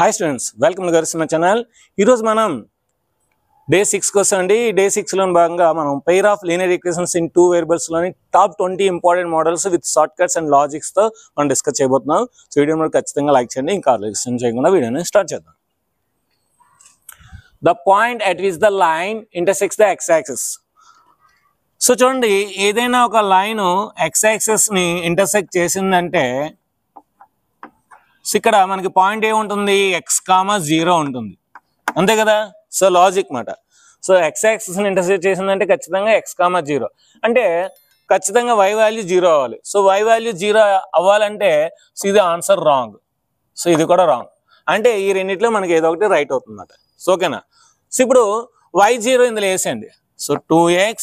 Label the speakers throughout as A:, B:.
A: Hi students, welcome to Garisima channel. Here's manam day 6 kosandi. Day 6 lo bhaganga manam pair of linear equations in two variables loni top 20 important models with shortcuts and logics tho మనం discuss చేయబోతున్నాం. So video మరి ఖచ్చితంగా like చేయండి. ఇంకా ఆలోచన చేయకుండా వీడియోని start చేద్దాం. The point at which the line intersects the x-axis. So చూడండి, ఏదైనా ఒక లైన్ x-axis ని ఇంటర్సెక్ట్ చేసిందంటే ఇక్కడ మనకి పాయింట్ ఏముంటుంది, x,0 ఉంటుంది, అంతే కదా. సో లాజిక్ మాట. సో x-axis ని ఇంటర్సెక్ట్ చేసిందంటే ఖచ్చితంగా x,0 అంటే ఖచ్చితంగా y వాల్యూ 0 అవ్వాలి. సో y వాల్యూ 0 అవ్వాలంటే సో ఇది ఆన్సర్ రాంగ్. సో ఇది కూడా రాంగ్. అంటే ఈ రెండిట్లో మనకి ఏదో ఒకటి రైట్ అవుతుంది అన్నమాట. సో ఓకేనా. సో ఇప్పుడు y0 ఇందులో వేసేయండి. So 2x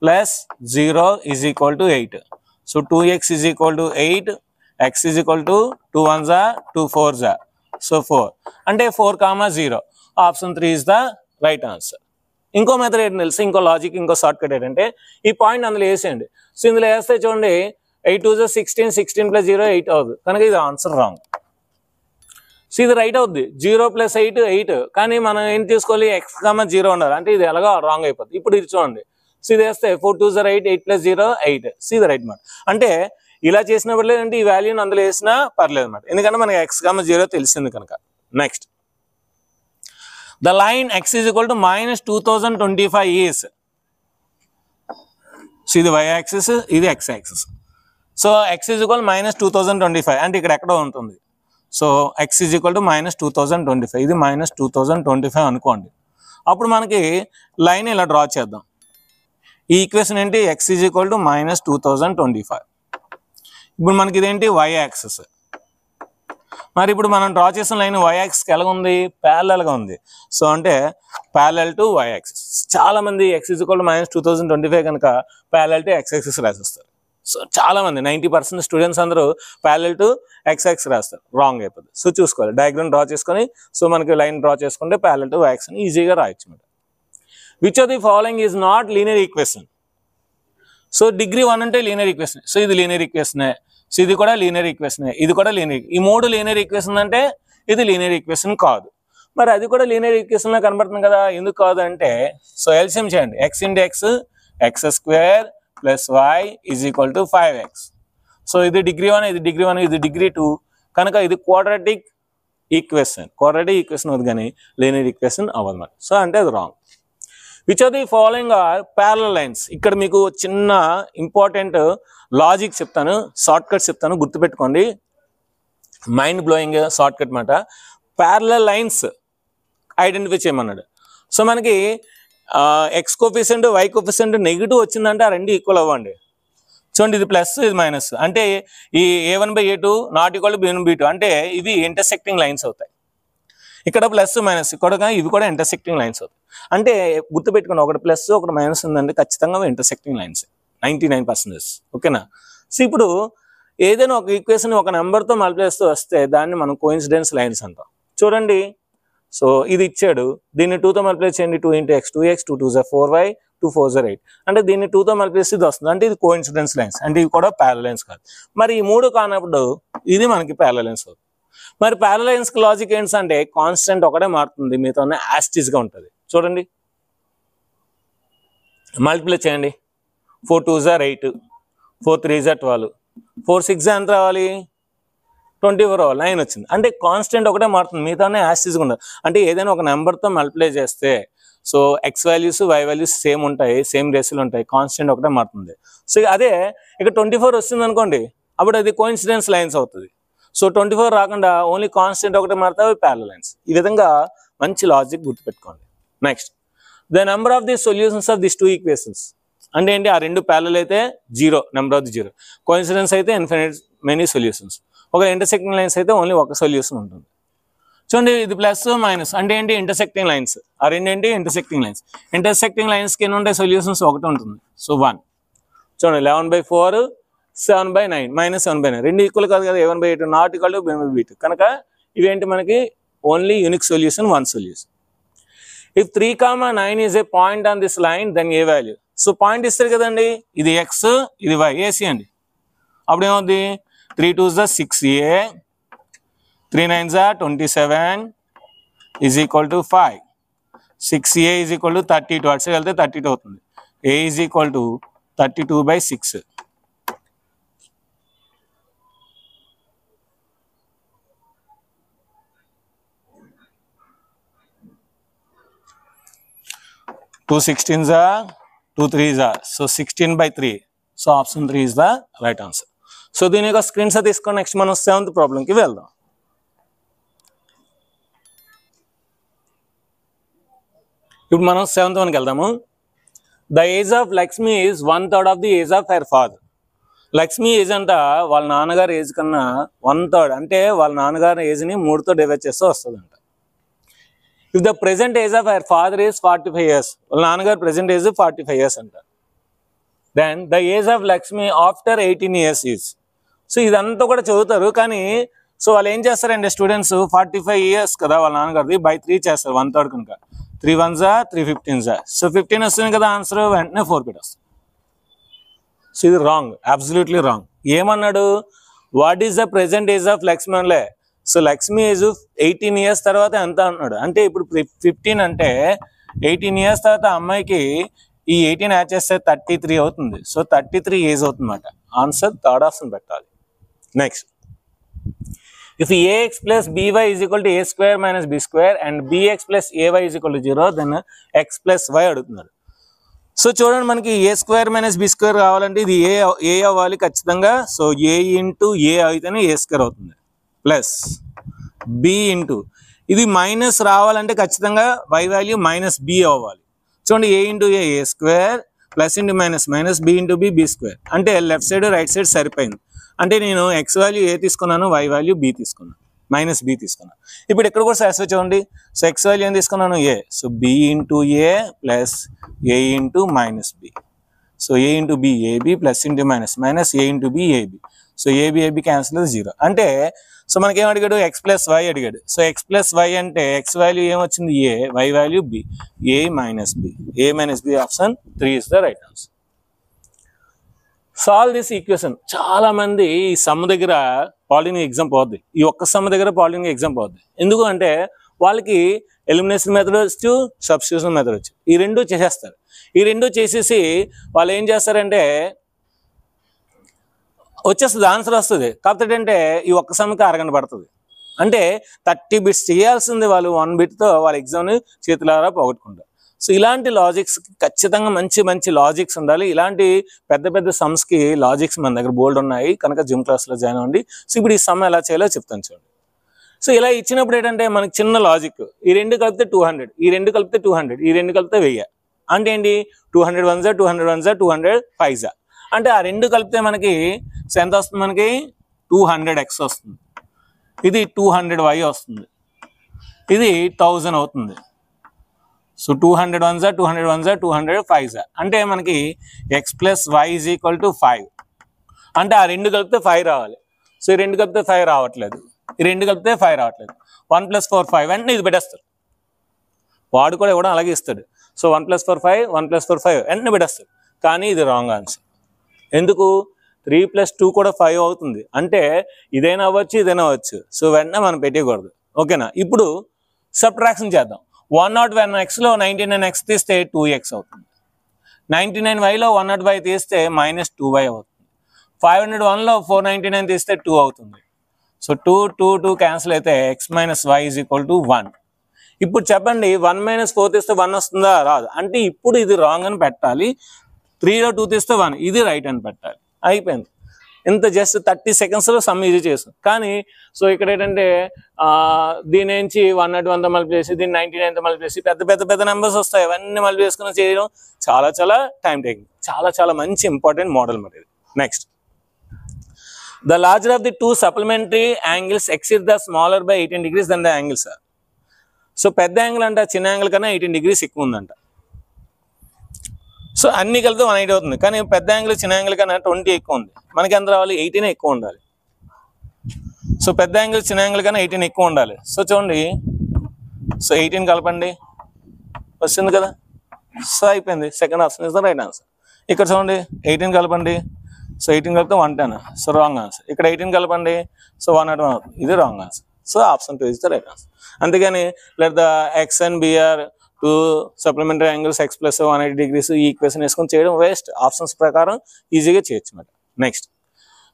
A: plus 0 is equal to 8. So 2x is equal to 8, x is equal to 2 1s are 2 4s are. So 4 అంటే 4,0. Option 3 is the right answer. ఇంకో మెథడ్ ఏంటి తెలుసు, ఇంకో లాజిక్, ఇంకో షార్ట్ కట్ ఏంటంటే ఈ పాయింట్ అందులో వేసేయండి. సో ఇందులో వేస్తే చూడండి 8 2s are 16, 16 plus 0 8 అవుతుంది, కనుక ఇది ఆన్సర్ రాంగ్. సో ఇది రైట్ అవుద్ది, 0 plus 8 8, కానీ మనం ఏం తీసుకోవాలి, x,0 ఉండాలి, అంటే ఇది ఎలాగో రాంగ్ అయిపోతుంది. ఇప్పుడు ఇది చూడండి, సో ఇది వేస్తే 4 2s are 8, 8 plus 0 8, సో ఇది రైట్ మాట. అంటే ఇలా చేసినప్పుడు ఏంటి, ఈ వాల్యూని అందులో వేసినా పర్లేదు అనమాట, ఎందుకంటే మనకి x,0 తెలిసింది కనుక. Next, the line x is equal to -2025 is. So ఇది y యాక్సిస్, ఇది x axis. So x is equal -2025 అంటే ఇక్కడ ఎక్కడో ఉంటుంది. So x is equal to -2025, ఇది -2025 అనుకోండి. అప్పుడు మనకి లైన్ ఇలా డ్రా చేద్దాం. ఈ ఈక్వేషన్ ఏంటి, x is equal to -2025. ఇప్పుడు మనకి ఇదేంటి, y యాక్సిస్. మరి ఇప్పుడు మనం డ్రా చేసిన లైన్ y యాక్సిస్కి ఎలా ఉంది, ప్యారలల్గా ఉంది. సో అంటే ప్యారలల్ టు y యాక్సిస్. చాలా మంది x is equal to -2025 కనుక ప్యారలల్ టు x యాక్సిస్ రాసేస్తారు. సో చాలా మంది 90% స్టూడెంట్స్ అందరూ ప్యారలల్ టు x యాక్సిస్ రాస్తారు, రాంగ్ అయిపోతుంది. సో చూసుకోవాలి, డయాగ్రామ్ డ్రా చేసుకొని సో మనకి లైన్ డ్రా చేసుకుంటే ప్యారలల్ టు y యాక్సిస్ అని ఈజీగా రాయొచ్చు అన్నమాట. Which of the following is not linear equation. So degree 1 అంటే లీనియర్ ఈక్వేషన్. సో ఇది లీనియర్ ఈక్వేషనే, సో ఇది కూడా లీనియర్ ఈక్వేషనే, ఇది కూడా లీనియర్. ఈ మూడు లీనియర్ ఈక్వేషన్ అంటే ఇది లీనియర్ ఈక్వేషన్ కాదు. మరి అది కూడా లీనియర్ ఈక్వేషన్ లో కనబడుతుంది కదా, ఎందుకు కాదు అంటే సో ఎల్సిఎం చేయండి. x into X, x² plus y is equal to 5x. So ఇది డిగ్రీ 1, ఇది డిగ్రీ 1, ఇది డిగ్రీ 2, కనుక ఇది క్వాడ్రాటిక్ ఈక్వేషన్. క్వాడ్రాటిక్ ఈక్వేషన్ అవుతుంది కానీ లీనియర్ ఈక్వేషన్ అవ్వదు. సో అంటే అది wrong. Which of the following are parallel lines. ఇక్కడ మీకు చిన్న ఇంపార్టెంట్ లాజిక్ చెప్తాను, షార్ట్ కట్ చెప్తాను, గుర్తుపెట్టుకోండి. మైండ్ బ్లోయింగ్ షార్ట్ కట్ మాట. ప్యారలల్ లైన్స్ ఐడెంటిఫై చేయమన్నాడు. సో మనకి x coefficient, y coefficient negative వచ్చిందంటే ఆ రెండు ఈక్వల్ అవ్వండి. చూడండి, ఇది ప్లస్, ఇది మైనస్, అంటే ఈ a1/a2 not equal to b1/b2 అంటే ఇవి ఇంటర్సెక్టింగ్ లైన్స్ అవుతాయి. ఇక్కడ ప్లస్ మైనస్, ఇక్కడ ఇవి కూడా ఇంటర్సెక్టింగ్ లైన్స్ అవుతాయి. అంటే గుర్తుపెట్టుకోండి, ఒకటి ప్లస్ ఒకటి మైనస్ ఉందంటే ఖచ్చితంగా ఇంటర్సెక్టింగ్ లైన్స్ 99%. ఓకేనా. సో ఇప్పుడు ఏదైనా ఒక ఈక్వేషన్ ఒక నెంబర్తో మల్టిప్లై చేస్తూ వస్తే దాన్ని మనం కోఇన్సిడెన్స్ లైన్స్ అంటాం. చూడండి, సో ఇది ఇచ్చాడు, దీన్ని 2తో మల్టిప్లై చేయండి. 2 into X 2x, 2 2s are 4y, 2 4s are 8, అంటే దీన్ని 2తో మల్టిప్లై చేస్తే ఇది వస్తుంది, అంటే ఇది కోఇన్సిడెన్స్ లైన్స్, అంటే ఇవి కూడా ప్యారలల్ లైన్స్ కాదు. మరి ఈ మూడు కానప్పుడు ఇది మనకి ప్యారలల్ లైన్స్ అవుతుంది. మరి ప్యారలల్ లైన్స్ కి లాజిక్ ఏంటంటే కాన్స్టెంట్ ఒకటే మారుతుంది, మిగతా యాస్టిస్ గా ఉంటుంది. చూడండి, మల్టిప్లై చేయండి. 4 2s are 8, 4 3s are 12, 4 6 ఎంత రావాలి, 24 రావాలి, 9 వచ్చింది. అంటే కాన్స్టెంట్ ఒకటే మారుతుంది, మిగతా యాస్టిస్ గా ఉండదు. అంటే ఏదైనా ఒక నెంబర్తో మల్టిప్లై చేస్తే so x values, y values same ఉంటాయి, సేమ్ రేషియోలు ఉంటాయి, కాన్స్టెంట్ ఒకటే మారుతుంది. సో అదే ఇక్కడ 24 వస్తుంది అనుకోండి, అప్పుడు అది కోఇన్సిడెన్స్ లైన్స్ అవుతుంది. సో 24 రాకుండా ఓన్లీ కాన్స్టెంట్ ఒకటే మారుతాయి, ప్యారలల్ లైన్స్. ఈ విధంగా మంచి లాజిక్ గుర్తుపెట్టుకోండి. Next, the number of the solutions of this two equations అంటే ఏంటి, ఆ రెండు ప్యారలల్ అయితే 0, నెంబర్ ఆఫ్ ది 0, కోఇన్సిడెన్స్ అయితే ఇన్ఫినిట్ మెనీ సొల్యూషన్స్, ఒక ఇంటర్సెక్టింగ్ లైన్స్ అయితే ఓన్లీ ఒక సొల్యూషన్ ఉంటుంది. చూడండి, ఇది ప్లస్ మైనస్ అంటే ఏంటి, ఇంటర్సెక్టింగ్ లైన్స్. ఆ రెండు ఏంటి, ఇంటర్సెక్టింగ్ లైన్స్. ఇంటర్సెక్టింగ్ లైన్స్కి ఎన్ని ఉంటాయి, సొల్యూషన్స్ ఒకటి ఉంటుంది. సో 1. చూడండి, 11/4, 7/9, -7/9 రెండు ఈక్వల్ కాదు కదా, a1/a2 not equal to b1/b2, కనుక ఇవేంటి మనకి only unique solution, 1 solution. If 3,9 is a point on this line then a value. So point ఇస్తారు కదండి, ఇది x, ఇది y, ఏసీ అండి. అప్పుడు ఏమవుద్ది, 3 2s are 6a, 3 9s are 27 is equal to 5. 6a is equal to 32. అటు side వెళ్తే 32 అవుతుంది. a is equal to 32/6. Two 16s are, 2 3s are. So 16/3. So option 3 is the right answer. So దీని యొక్క screen shot తీసుకొని next మనం 7th ప్రాబ్లంకి వెళ్దాం. ఇప్పుడు మనం 7th వన్కి వెళ్దాము. The age of Lakshmi is 1/3 of the age of her father. Lakshmi age అంట వాళ్ళ నాన్నగారి ఏజ్ కన్నా 1/3 అంటే వాళ్ళ నాన్నగారి ఏజ్ని 3తో డివైడ్ చేస్తే వస్తుందంట. If the present age of her father is 45 years, వాళ్ళ నాన్నగారు ప్రెసెంట్ ఏజ్ 45 years అంట. Then the age of Lakshmi after 18 years is. So ఇదంతా కూడా చదువుతారు, కానీ సో వాళ్ళు ఏం చేస్తారంటే స్టూడెంట్స్ 45 years కదా వాళ్ళ నాన్నగారిది, బై 3 చేస్తారు 1/3 కనుక. 3 1s are 3 15s are. So 15 వస్తుంది కదా ఆన్సర్, వెంటనే 4 పెట్టేస్తాం. సో ఇది రాంగ్, అబ్సల్యూట్లీ రాంగ్. ఏమన్నాడు, what is the present age of Lakshmi అనలే. సో లక్ష్మి ఏజ్ 18 years తర్వాత ఎంత అన్నాడు అంటే, ఇప్పుడు 15 అంటే 18 years తర్వాత అమ్మాయికి ఈ 18 యాడ్ చేస్తే 33 అవుతుంది. సో 33 ఏజ్ అవుతుంది అన్నమాట. ఆన్సర్ థర్డ్ ఆప్షన్ పెట్టాలి. Next, if ax plus by is equal to a square minus b square and bx plus ay is equal to 0, then x plus y అడుగుతున్నారు. So చూడండి, మనకి ఏ square minus B square కావాలంటే ఇది ఏ అవ్వాలి ఖచ్చితంగా. So A into A అయితేనే A square అవుతుంది, plus B into ఇది మైనస్ రావాలంటే ఖచ్చితంగా y వాల్యూ మైనస్ బి అవ్వాలి. చూడండి, A into A square, plus into minus minus, B into B square. అంటే లెఫ్ట్ సైడ్ రైట్ సైడ్ సరిపోయింది. అంటే నేను ఎక్స్ వాల్యూ ఏ తీసుకున్నాను, వై వాల్యూ బి తీసుకున్నాను, మైనస్ బి తీసుకున్నాను. ఇప్పుడు ఇక్కడ కూడా సాటిస్ఫై చూడండి. సో ఎక్స్ వాల్యూ ఏం తీసుకున్నాను, A. So B into A plus A into minus B. So A into B AB plus into minus minus A into B AB. So AB AB cancel 0. అంటే so మనకి ఏం అడిగాడు, X plus Y అడిగాడు. So X plus Y అంటే X value ఏమొచ్చింది, A, Y value B, A minus B. A minus B option 3 is the right answer. Solve this equation. చాలా మంది ఈ సమ్ దగ్గర పాలినియల్ ఎగ్జామ్ పోద్ది, ఈ ఒక్క సమ్ దగ్గర పాలినియల్ ఎగ్జామ్ పోద్ది. ఎందుకు అంటే వాళ్ళకి ఎలిమినేషన్ మెథడ్ వచ్చు, సబ్స్టిట్యూషన్ మెథడ్ వచ్చు. ఈ రెండు చేసేస్తారు. ఈ రెండు చేసేసి వాళ్ళు ఏం చేస్తారంటే వచ్చేస్తుంది, ఆన్సర్ వస్తుంది. కాకపోతే అంటే ఈ ఒక్క సమ్కి అరగంట పడుతుంది. అంటే 30 bits చేయాల్సింది వాళ్ళు 1 bitతో వాళ్ళ ఎగ్జామ్ని చేతులారా పోగొట్టుకుంటారు. సో ఇలాంటి లాజిక్స్ ఖచ్చితంగా మంచి మంచి లాజిక్స్ ఉండాలి. ఇలాంటి పెద్ద పెద్ద సమ్స్కి లాజిక్స్ మన దగ్గర బోల్డ్ ఉన్నాయి కనుక జిమ్ క్లాస్లో జాయిన్ అవ్వండి. సో ఇప్పుడు ఈ సమ్ ఎలా చేయాలో చెప్తాను చూడండి. సో ఇలా ఇచ్చినప్పుడు ఏంటంటే మనకి చిన్న లాజిక్, ఈ రెండు కలిపితే 200, ఈ రెండు కలిపితే 200, ఈ రెండు కలిపితే 1000. అంటే ఏంటి, 200 1s 200 1s 200 5s. అంటే ఆ రెండు కలిపితే మనకి ఎంత వస్తుంది, మనకి 200x వస్తుంది. ఇది 200y వస్తుంది, ఇది 1000 అవుతుంది. So 200 1s 200 1s 200 5s. అంటే మనకి x plus y is equal to 5. అంటే ఆ రెండు కలిపితే 5 రావాలి. సో ఈ రెండు కలిపితే 5 రావట్లేదు, ఈ రెండు కలిపితే 5 రావట్లేదు. 1 + 4 5 అంటే ఇది పెట్టేస్తారు. వాడు కూడా ఇవ్వడం అలాగే ఇస్తాడు. సో 1 + 4 5, 1 + 4 5 వెంటనే పెట్టేస్తాడు. కానీ ఇది రాంగ్ ఆన్సర్. ఎందుకు, 3 + 2 కూడా 5 అవుతుంది. అంటే ఇదైనా అవ్వచ్చు, ఇదైనా అవ్వచ్చు. సో వెంటనే మనం పెట్టకూడదు. ఓకేనా. ఇప్పుడు సబ్ట్రాక్షన్ చేద్దాం. 101xలో 99x తీస్తే 2x అవుతుంది. 99yలో 100y తీస్తే -2y అవుతుంది. 501లో 499 తీస్తే 2 అవుతుంది. సో 2 2 2 క్యాన్సిల్ అయితే x - y = 1. ఇప్పుడు చెప్పండి, 1 - 4 తీస్తే 1 వస్తుందా, రాదు. అంటే ఇప్పుడు ఇది రాంగ్ అని పెట్టాలి. 3లో 2 తీస్తే 1, ఇది రైట్ అని పెట్టాలి. అయిపోయింది. ఇంత జస్ట్ 30 secondsలో సమ్ ఈజీ చేస్తాం. కానీ సో ఇక్కడ ఏంటంటే దీని నుంచి 101తో మళ్ళీ చేసి, దీన్ని 99తో మళ్ళీ చేసి పెద్ద పెద్ద పెద్ద నెంబర్స్ వస్తాయి. అవన్నీ మళ్ళీ చేసుకుని చేయడం చాలా చాలా టైం టేకింగ్. చాలా చాలా మంచి ఇంపార్టెంట్ మోడల్ మరి. Next, the larger of the 2 supplementary angles exceed the smaller by 18 degrees than the angles are. So పెద్ద యాంగిల్ అంటే చిన్న యాంగిల్ కన్నా 18 degrees ఎక్కువ ఉందంట. సో అన్ని కలిపితే 180 అవుతుంది. కానీ పెద్ద యాంగిల్ చిన్న యాంగిల్ కన్నా 20 ఎక్కువ ఉంది. మనకి ఎంత రావాలి, 18 ఎక్కువ ఉండాలి. సో పెద్ద యాంగిల్ చిన్న యాంగిల్ కన్నా 18 ఎక్కువ ఉండాలి. సో చూడండి, సో 18 కలపండి, వస్తుంది కదా. సో అయిపోయింది. Second option is the right answer. ఇక్కడ చూడండి, 18 కలపండి. సో 18 కలిపితే 110. So wrong answer. ఇక్కడ 18 కలపండి. సో 101 అవుతుంది. ఇది wrong answer. So option 2 is the right answer. అంతేగాని let the X and be are 2 supplementary angles x plus 180 degrees ఈ ఈక్వేషన్ వేసుకొని చేయడం వేస్ట్. ఆప్షన్స్ ప్రకారం ఈజీగా చేయొచ్చు అన్నమాట. Next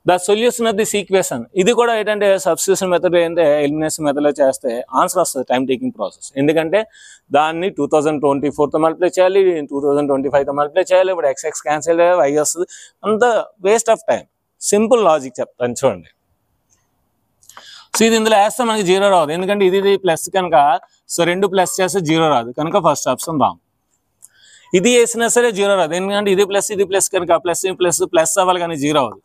A: the solution of this equation. ఇది కూడా ఏంటంటే సబ్స్టిట్యూషన్ మెథడ్ అంటే ఎలిమినేషన్ మెథడ్లో చేస్తే ఆన్సర్ వస్తుంది, టైం టేకింగ్ ప్రాసెస్. ఎందుకంటే దాన్ని 2024తో మల్టిప్లై చేయాలి, 2025తో మల్టిప్లై చేయాలి, ఇప్పుడు ఎక్స్ క్యాన్సిల్ అయ్యి y వస్తుంది, అంత waste of time. Simple logic చెప్తాను చూడండి. సో ఇది ఇందులో వేస్తే మనకి 0 రాదు, ఎందుకంటే ఇది ప్లస్ కనుక. సో 2 ప్లస్ చేస్తే 0 రాదు కనుక ఫస్ట్ ఆప్షన్ రాంగ్. ఇది వేసినా సరే 0 రాదు, ఎందుకంటే ఇది ప్లస్ కనుక ప్లస్ అవ్వాలి కానీ 0 అవ్వదు.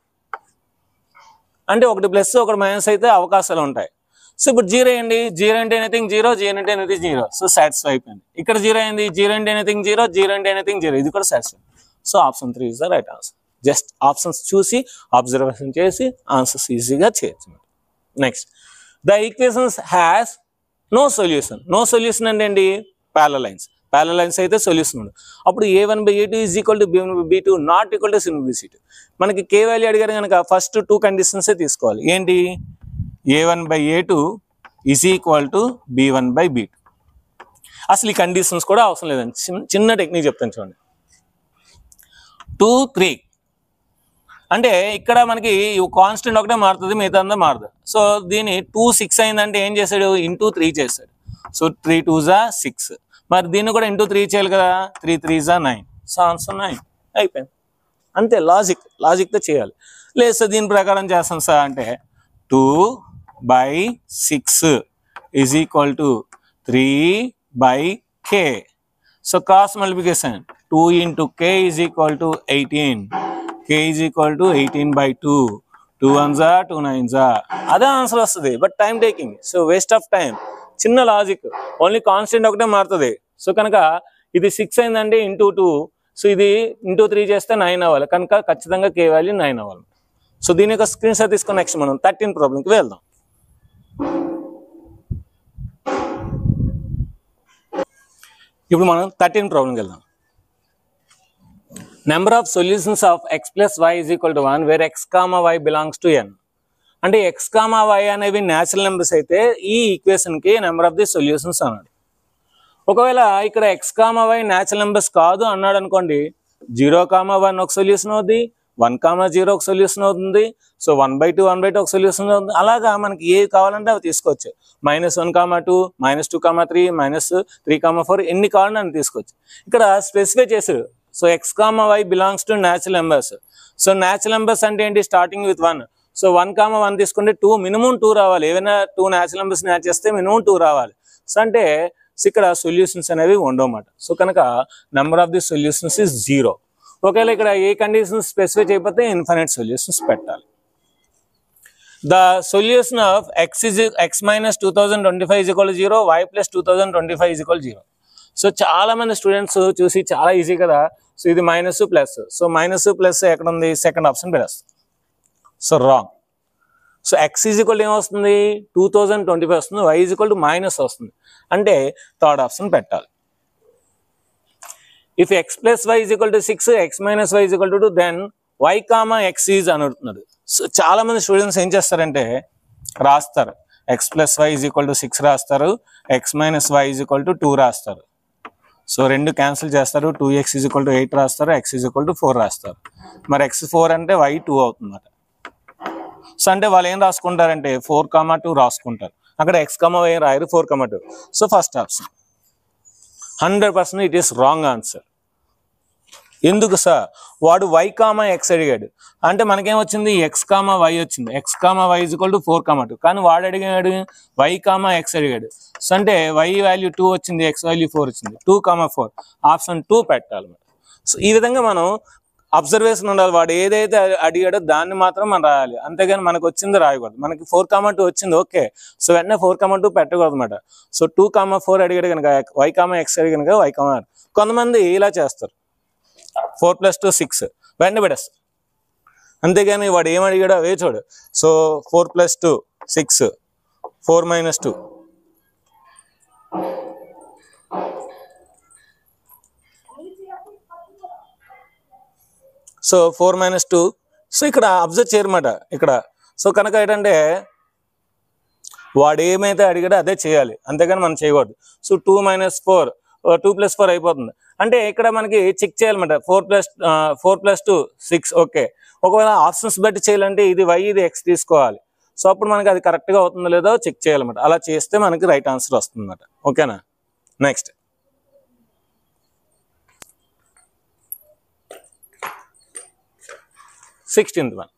A: అంటే ఒకటి ప్లస్ ఒకటి మైనస్ అయితే అవకాశాలు ఉంటాయి. సో ఇప్పుడు 0 అయ్యండి, 0 అంటే ఎనీథింగ్ 0, 0 అంటే ఎనీథింగ్ 0. సో సాటిస్ఫై అయిపోయింది. ఇక్కడ 0 అయింది, 0 అంటే ఎనీథింగ్ 0, 0 అంటే ఎనీథింగ్ 0. ఇది కూడా satisfy. So option 3 is the right answer. Just options చూసి అబ్జర్వేషన్ చేసి ఆన్సర్స్ ఈజీగా చేయొచ్చు. Next the equations has no solution. No solution అంటే ఏంటి? Parallel lines. ప్యారలల్ లైన్స్ అయితే సొల్యూషన్ ఉండదు. అప్పుడు a1/a2 is equal to b1/b2 not equal to c1/c2. మనకి k వాల్యూ అడిగారు కనుక ఫస్ట్ 2 కండిషన్సే తీసుకోవాలి. ఏంటి? a1/a2 is equal to b1/b2. అసలు ఈ కండిషన్స్ కూడా అవసరం లేదండి, చిన్న టెక్నిక్ చెప్తాను చూడండి. 2, 3 అంటే ఇక్కడ మనకి కాన్స్టెంట్ ఒకటే మారుతుంది, మిగతా అంతా మారదు. సో దీని 2, 6 అయిందంటే ఏం చేశాడు? ఇంటూ 3 చేశాడు. So 3 2s 6. మరి దీన్ని కూడా ఇంటూ 3 చేయాలి కదా, 3 3s 9. సో ఆన్సర్ 9 అయిపోయింది. అంతే, లాజిక్తో చేయాలి. లేదు సార్ దీని ప్రకారం చేస్తాం సార్ అంటే 2/6 is equal to 3/k. So cross multiplication 2 into k is equal to 18. k is equal to 18/2. 2 1s 2 9s. అదే ఆన్సర్ వస్తుంది, but time taking. So waste of time. చిన్న లాజిక్, ఓన్లీ కాన్స్టెంట్ ఒకటే మారుతుంది. So కనుక ఇది 6 అయిందంటే into 2. So ఇది into 3 చేస్తే 9 అవ్వాలి కనుక ఖచ్చితంగా k వాల్యూ 9 అవ్వాలి. సో దీని యొక్క స్క్రీన్ షాట్ తీసుకొని నెక్స్ట్ మనం 13 ప్రాబ్లంకి వెళ్దాం. ఇప్పుడు మనం 13 ప్రాబ్లంకి వెళ్దాం. Number of solutions of x plus y is equal to 1 where x, y belongs to n. అంటే x, y అనేవి న్యాచురల్ నెంబర్స్ అయితే ఈ ఈక్వేషన్కి నెంబర్ ఆఫ్ ది సొల్యూషన్స్ అన్నాడు. ఒకవేళ ఇక్కడ x, y న్యాచురల్ నెంబర్స్ కాదు అన్నాడు అనుకోండి, 0, 1 ఒక సొల్యూషన్ అవుతుంది, 1, 0 ఒక సొల్యూషన్ అవుతుంది. సో 1/2 ఒక సొల్యూషన్ అవుతుంది. అలాగా మనకి ఏ కావాలంటే అవి తీసుకోవచ్చు. -1, -2, -2, -3, -3, 4 ఎన్ని కావాలంటే అన్ని తీసుకోవచ్చు. ఇక్కడ స్పెసిఫై చేశారు. So x, y belongs to natural numbers. So natural numbers అంటే ఏంటి? Starting with 1. సో 1, 1 తీసుకుంటే 2 మినిమం 2 రావాలి. ఏమైనా 2 న్యాచురల్ నెంబర్స్ మ్యాచ్ చేస్తే మినిమం 2 రావాలి. సో అంటే ఇక్కడ సొల్యూషన్స్ అనేవి ఉండవన్నమాట. సో కనుక number of the solutions is 0. ఒకవేళ ఇక్కడ ఏ కండిషన్స్ స్పెసిఫై చేయకపోతే ఇన్ఫినిట్ సొల్యూషన్స్ పెట్టాలి. The solution of x minus 2025 is equal to 0, y plus 2025 is equal to 0. So చాలా మంది స్టూడెంట్స్ చూసి చాలా ఈజీ కదా, సో ఇది minus plus. So minus plus ఎక్కడ ఉంది? సెకండ్ ఆప్షన్ పెట్టేస్తుంది. So wrong. So x is equal ఏమొస్తుంది? 2025 వస్తుంది, y is equal to minus వస్తుంది. అంటే థర్డ్ ఆప్షన్ పెట్టాలి. If x plus y is equal to 6, x minus y is equal to 2, then y, x is అని అడుగుతున్నాడు. So చాలా మంది students ఏం చేస్తారంటే రాస్తారు, x plus y is equal to 6 రాస్తారు, x minus y is equal to 2 రాస్తారు. So 2 cancel చేస్తారు, 2x ఈజ్ ఈక్వల్ టు 8 రాస్తారు, x ఈజ్ ఈక్వల్ టు 4 రాస్తారు. మరి x 4 అంటే y 2 అవుతుందన్నమాట. సో అంటే వాళ్ళు ఏం రాసుకుంటారంటే 4, 2 రాసుకుంటారు. అక్కడ x, y రాయరు, 4, 2. So first option 100% it is wrong answer. ఎందుకు సార్? వాడు y, x అడిగాడు అంటే మనకేం వచ్చింది? x, y వచ్చింది. x, y is equal to 4, 2. కానీ వాడు అడిగాడు y, x అడిగాడు. సో అంటే y వాల్యూ 2 వచ్చింది, x వాల్యూ 4 వచ్చింది. 2, 4 ఆప్షన్ 2 పెట్టాలి. సో ఈ విధంగా మనం అబ్జర్వేషన్ ఉండాలి. వాడు ఏదైతే అడిగాడో దాన్ని మాత్రం మనం రాయాలి, అంతేగాని మనకు వచ్చింది రాయకూడదు. మనకి 4, 2 వచ్చింది, ఓకే. సో వెంటనే 4, 2 పెట్టకూడదు అనమాట. సో 2, 4 అడిగాడు కనుక y, x అడిగాడు కనుక y, r. కొంతమంది ఇలా చేస్తారు, 4 + 2 6 వెంటనే పెట్టేస్తారు, అంతేగాని వాడు ఏం అడిగాడో అవే చూడు. సో 4 + 2 6, 4 - 2. సో 4 - 2. సో ఇక్కడ అబ్జర్వ్ చేయరమాట ఇక్కడ. సో కనుక ఏంటంటే వాడు ఏమైతే అడిగాడో అదే చేయాలి, అంతేగాని మనం చేయకూడదు. సో 2 - 4 2 + 4 అయిపోతుంది. అంటే ఇక్కడ మనకి చెక్ చేయాలన్నమాట. 4 + 2 6. ఓకే, ఒకవేళ ఆప్షన్స్ బట్టి చేయాలంటే ఇది y ఇది x తీసుకోవాలి. సో అప్పుడు మనకి అది కరెక్ట్గా అవుతుందో లేదో చెక్ చేయాలన్నమాట. అలా చేస్తే మనకి రైట్ ఆన్సర్ వస్తుంది అన్నమాట. ఓకేనా? Next 16th one.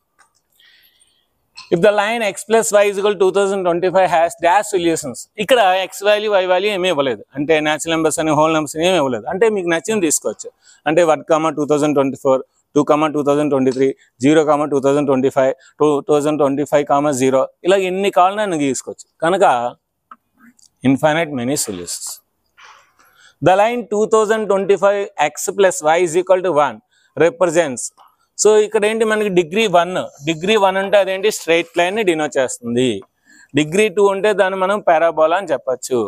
A: If the line x plus y is equal to 2025 has dash solutions, ఇక్కడ x వాల్యూ y వాల్యూ ఏమీ ఇవ్వలేదు, అంటే న్యాచురల్ నెంబర్స్ అని హోల్ నెంబర్స్ ఏమీ ఇవ్వలేదు. అంటే మీకు నచ్చింది తీసుకోవచ్చు. అంటే 1, 2024, 2, 2023, 0, 2025, 2025, 0 ఇలా ఎన్ని కావాలన్నా నువ్వు తీసుకోవచ్చు. కనుక infinite many solutions. The line 2025 x plus y is equal to 1 represents. So ఇక్కడ ఏంటి మనకి డిగ్రీ 1 అంటే అదేంటి స్ట్రైట్ లైన్ ని డినోట్ చేస్తుంది. డిగ్రీ 2 అంటే దాన్ని మనం పారాబోలా అని చెప్పచ్చు.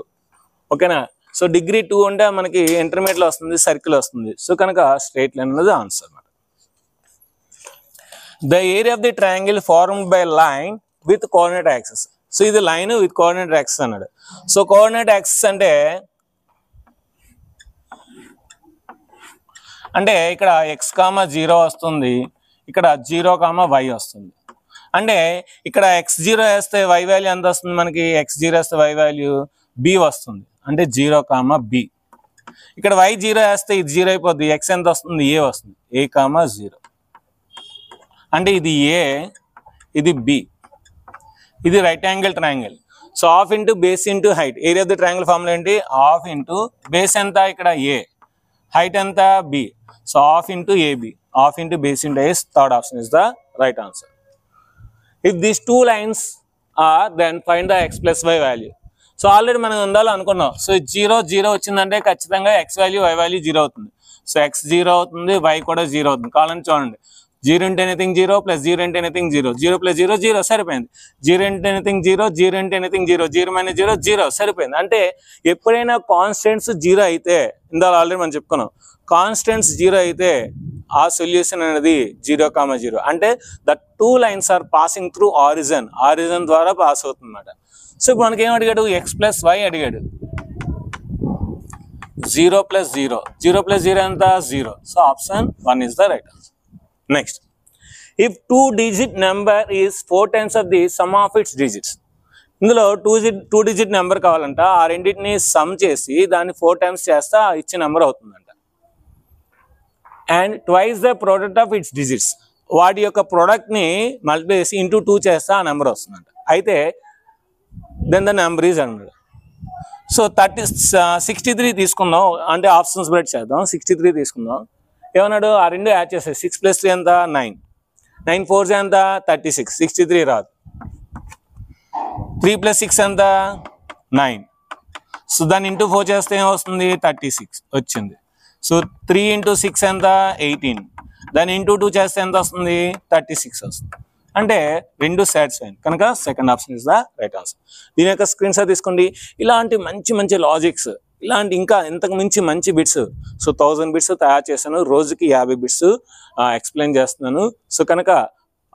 A: ఓకేనా? సో డిగ్రీ 2 అంటే మనకి ఇంటర్మీడియట్ లో వస్తుంది, సర్కిల్ వస్తుంది. సో కనుక స్ట్రైట్ లైన్ అనేది ఆన్సర్ అన్నమాట. The area of the triangle formed by line with coordinate access. So ఇది లైన్ విత్ కోఆర్డినేట్ యాక్సెస్ అన్నాడు. సో కోఆర్డినేట్ యాక్సెస్ అంటే ఇక్కడ x, 0 వస్తుంది, ఇక్కడ 0, y వస్తుంది. అంటే ఇక్కడ x0 వేస్తే y వాల్యూ ఎంత వస్తుంది మనకి? x0 వేస్తే y వాల్యూ b వస్తుంది, అంటే 0, b. ఇక్కడ y0 వేస్తే ఇది 0 అయిపోద్ది, x ఎంత వస్తుంది? a వస్తుంది, a, 0. అంటే ఇది a, ఇది b. ఇది right angle triangle. So half into base into height. Area of the triangle formula ఏంటి? హాఫ్ ఇంటూ బేస్ ఎంత? ఇక్కడ a, height ఎంత? b. So half into AB, half into base into A, third option is the right answer. If these two lines are, then find the x plus y value. So already మనం ఉండాలి అనుకున్నాం. So 0, 0 వచ్చిందంటే ఖచ్చితంగా x value y value 0 అవుతుంది. So x 0 అవుతుంది, y కూడా 0 అవుతుంది. కావాలని చూడండి, 0 into anything 0 plus 0 into anything 0, 0 plus 0 0 సరిపోయింది. 0 into anything 0, 0 into anything 0, 0 minus 0 0 సరిపోయింది. అంటే ఎప్పుడైనా కాన్స్టెంట్స్ 0 అయితే, ఇందాక ఆల్రెడీ మనం చెప్పుకున్నాం, కాన్స్టెంట్స్ 0 అయితే ఆ సొల్యూషన్ అనేది 0, 0. అంటే the two lines are passing through origin ద్వారా పాస్ అవుతుంది అన్నమాట. సో ఇప్పుడు మనకి ఏం అడిగాడు? x plus y అడిగాడు. 0 plus 0, 0 plus 0 ఎంత? 0. So option 1 is the right answer. Next, if 2-digit number is 4 times of the sum of its digits. ఇందులో 2-digit నెంబర్ కావాలంట, ఆ రెండింటిని సమ్ చేసి దాన్ని 4 times చేస్తే ఇచ్చే నెంబర్ అవుతుందంట. And twice the product of it's digits. వాటి యొక్క ప్రోడక్ట్ ని మల్టిప్లై చేసి ఇంటూ 2 చేస్తే ఆ నెంబర్ వస్తుందంట. అయితే దెన్ ద నెంబర్ ఈజ్ అన్నాడు. సో 63 తీసుకుందాం, అంటే ఆప్షన్స్ బట్టి చేద్దాం. 63 తీసుకుందాం. ఏమన్నాడు? ఆ రెండు యాడ్ చేస్తాయి. 6 + 3 ఎంత? 9. 9 4 ఎంత? 36. 63 రాదు. 3 + 6 ఎంత? 9. సో దాన్ని ఇంటూ 4 చేస్తే ఏమొస్తుంది? 36 వచ్చింది. సో 3 × 6 ఎంత? 18. దాన్ని ఇంటూ 2 చేస్తే ఎంత వస్తుంది? 36 వస్తుంది. అంటే రెండు సాటిస్ఫై. కనుక second option is the right answer. దీని యొక్క స్క్రీన్ షాట్ తీసుకోండి. ఇలాంటి మంచి లాజిక్స్, ఇలాంటి ఇంకా ఇంతకు మించి మంచి బిట్స్, సో 1000 బిట్స్ తయారు చేశాను. రోజుకి 50 బిట్స్ ఎక్స్ప్లెయిన్ చేస్తున్నాను. సో కనుక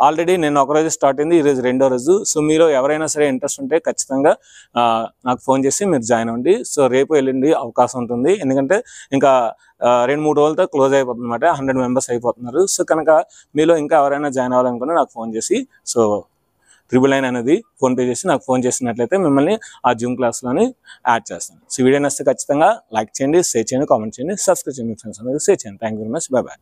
A: ఆల్రెడీ నేను ఒకరోజు స్టార్ట్ అయింది, ఈరోజు రెండో రోజు. సో మీరు ఎవరైనా సరే ఇంట్రెస్ట్ ఉంటే ఖచ్చితంగా నాకు ఫోన్ చేసి మీరు జాయిన్ అవ్వండి. సో రేపు ఎల్లుండి అవకాశం ఉంటుంది, ఎందుకంటే ఇంకా 2-3 రోజులతో క్లోజ్ అయిపోతుంది అన్నమాట. 100 మెంబర్స్ అయిపోతున్నారు. సో కనుక మీలో ఇంకా ఎవరైనా జాయిన్ అవ్వాలనుకున్నా నాకు ఫోన్ చేసి, సో 999 అనేది ఫోన్పే చేసి నాకు ఫోన్ చేసినట్లయితే మిమ్మల్ని ఆ జూమ్ క్లాస్లోని యాడ్ చేస్తాను. సో వీడియో నచ్చితే ఖచ్చితంగా లైక్ చేయండి, షేర్ చేయండి, కామెంట్ చేయండి, సబ్స్క్రైబ్ చేయండి, మీ ఫ్రెండ్స్ అందరికీ షేర్ చేయండి. Thank you very much. Bye bye.